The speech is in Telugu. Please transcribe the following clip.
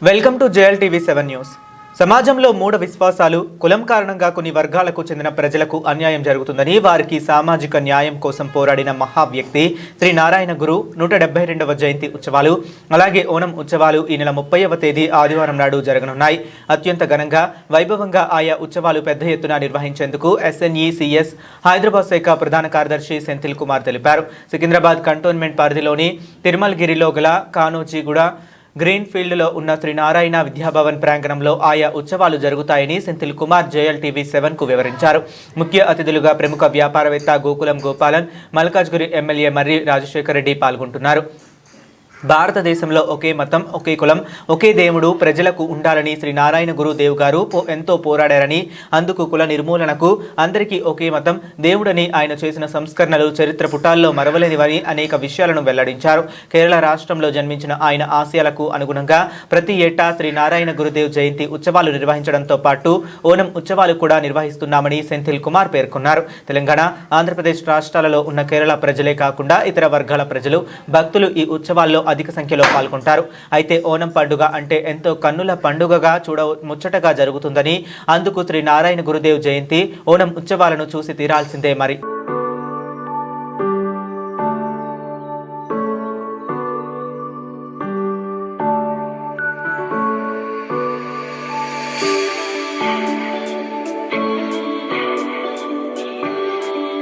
Welcome to JLTV 7 news. సమాజంలో మూఢ విశ్వాసాలు, కులం కారణంగా కొన్ని వర్గాలకు చెందిన ప్రజలకు అన్యాయం జరుగుతుందని వారికి సామాజిక న్యాయం కోసం పోరాడిన మహా వ్యక్తి శ్రీ నారాయణ గురు 172వ జయంతి ఉత్సవాలు అలాగే ఓనం ఉత్సవాలు ఈ నెల 30వ తేదీ ఆదివారం నాడు జరగనున్నాయి. అత్యంత ఘనంగా వైభవంగా ఆయా ఉత్సవాలు పెద్ద ఎత్తున నిర్వహించేందుకు SNECS హైదరాబాద్ శాఖ ప్రధాన కార్యదర్శి సెంథిల్ కుమార్ తెలిపారు. సికింద్రాబాద్ కంటోన్మెంట్ పరిధిలోని తిరుమలగిరిలో గల కానోజీగూడ గ్రీన్ ఫీల్డ్లో ఉన్న శ్రీ నారాయణ విద్యాభవన్ ప్రాంగణంలో ఆయా ఉత్సవాలు జరుగుతాయని సెంథిల్ కుమార్ JLTV 7కు వివరించారు. ముఖ్య అతిథులుగా ప్రముఖ వ్యాపారవేత్త గోకులం గోపాలన్, మల్కాజ్గిరి ఎమ్మెల్యే మర్రి రాజశేఖర్ రెడ్డి పాల్గొంటున్నారు. భారతదేశంలో ఒకే మతం, ఒకే కులం, ఒకే దేవుడు ప్రజలకు ఉండాలని శ్రీ నారాయణ గురుదేవ్ గారు ఎంతో పోరాడారని, అందుకు కుల నిర్మూలనకు అందరికీ ఒకే మతం దేవుడని ఆయన చేసిన సంస్కరణలు చరిత్ర పుటాల్లో మరవలేనివని అనేక విషయాలను వెల్లడించారు. కేరళ రాష్ట్రంలో జన్మించిన ఆయన ఆశయాలకు అనుగుణంగా ప్రతి ఏటా శ్రీ నారాయణ గురుదేవ్ జయంతి ఉత్సవాలు నిర్వహించడంతో పాటు ఓనం ఉత్సవాలు కూడా నిర్వహిస్తున్నామని సెంథిల్ కుమార్ పేర్కొన్నారు. తెలంగాణ, ఆంధ్రప్రదేశ్ రాష్ట్రాలలో ఉన్న కేరళ ప్రజలే కాకుండా ఇతర వర్గాల ప్రజలు, భక్తులు ఈ ఉత్సవాల్లో అధిక సంఖ్యలో పాల్గొంటారు. అయితే ఓనం పండుగ అంటే ఎంతో కన్నుల పండుగగా ముచ్చటగా జరుగుతుందని, అందుకు శ్రీ నారాయణ గురుదేవ్ జయంతి, ఓనం ఉత్సవాలను చూసి తీరాల్సిందే మరి.